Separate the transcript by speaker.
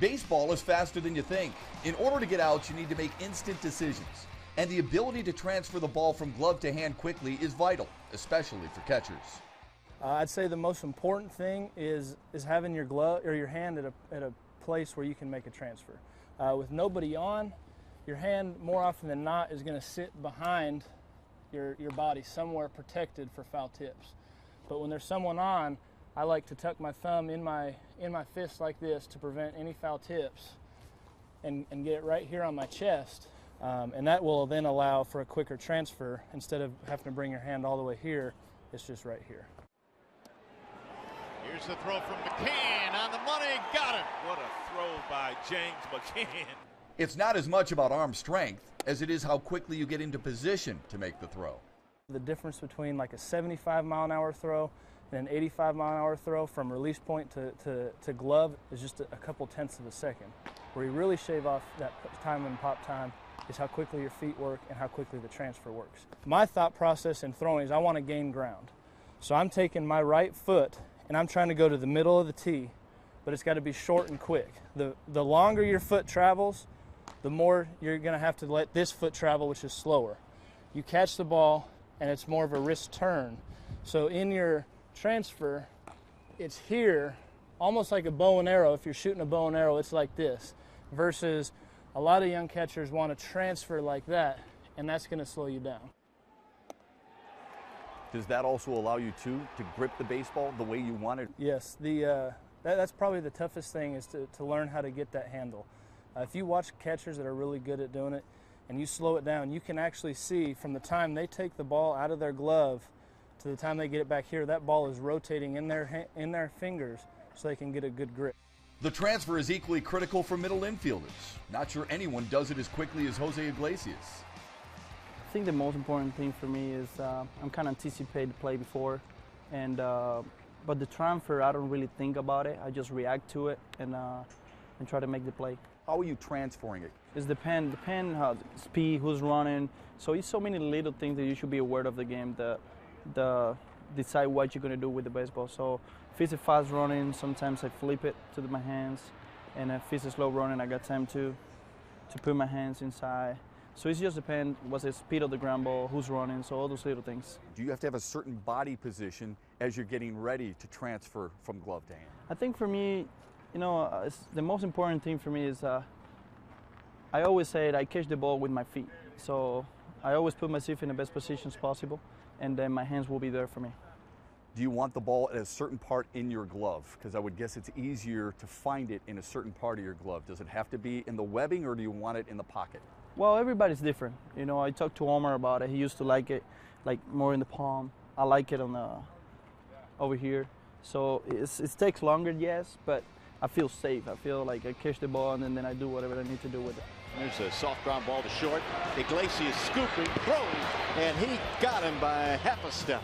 Speaker 1: Baseball is faster than you think. In order to get outs, you need to make instant decisions. And the ability to transfer the ball from glove to hand quickly is vital, especially for catchers.
Speaker 2: I'd say the most important thing is having your glove or your hand at a place where you can make a transfer. With nobody on, your hand more often than not is going to sit behind your body somewhere protected for foul tips. But when there's someone on, I like to tuck my thumb in my fist like this to prevent any foul tips and get it right here on my chest. And that will then allow for a quicker transfer. Instead of having to bring your hand all the way here, it's just right here.
Speaker 3: Here's the throw from McCann on the money, got it. What a throw by James McCann.
Speaker 1: It's not as much about arm strength as it is how quickly you get into position to make the throw.
Speaker 2: The difference between like a 75-mile-an-hour throw and an 85-mile-an-hour throw from release point to glove is just a couple tenths of a second. Where you really shave off that time and pop time is how quickly your feet work and how quickly the transfer works. My thought process in throwing is I want to gain ground. So I'm taking my right foot and I'm trying to go to the middle of the tee, but it's got to be short and quick. The longer your foot travels, the more you're going to have to let this foot travel, which is slower. You catch the ball and it's more of a wrist turn. So in your transfer, it's here, almost like a bow and arrow. If you're shooting a bow and arrow, it's like this, versus a lot of young catchers want to transfer like that, and that's going to slow you down.
Speaker 1: Does that also allow you to grip the baseball the way you want it?
Speaker 2: Yes, that's probably the toughest thing is to learn how to get that handle. If you watch catchers that are really good at doing it and you slow it down, you can actually see from the time they take the ball out of their glove to the time they get it back here, that ball is rotating in their fingers so they can get a good grip.
Speaker 1: The transfer is equally critical for middle infielders. Not sure anyone does it as quickly as Jose Iglesias.
Speaker 4: I think the most important thing for me is I'm kind of anticipate the play before, but the transfer, I don't really think about it. I just react to it and try to make the play.
Speaker 1: How are you transferring it?
Speaker 4: It depend how speed, who's running. So it's so many little things that you should be aware of the game that decide what you're going to do with the baseball. So if it's a fast running, sometimes I flip it to my hands, and if it's a slow running, I got time to put my hands inside. So it just depends what's the speed of the ground ball, who's running, so all those little things. Do
Speaker 1: you have to have a certain body position as you're getting ready to transfer from glove to hand?
Speaker 4: I think for me, the most important thing for me is I always say I catch the ball with my feet. So I always put myself in the best positions possible, and then my hands will be there for me.
Speaker 1: Do you want the ball at a certain part in your glove? Because I would guess it's easier to find it in a certain part of your glove. Does it have to be in the webbing, or do you want it in the pocket?
Speaker 4: Well, everybody's different. I talked to Omar about it. He used to like it, like more in the palm. I like it over here. So it takes longer, yes, but I feel safe. I feel like I catch the ball and then I do whatever I need to do with it.
Speaker 3: There's a soft ground ball to short. Iglesias scooping, throwing, and he got him by half a step.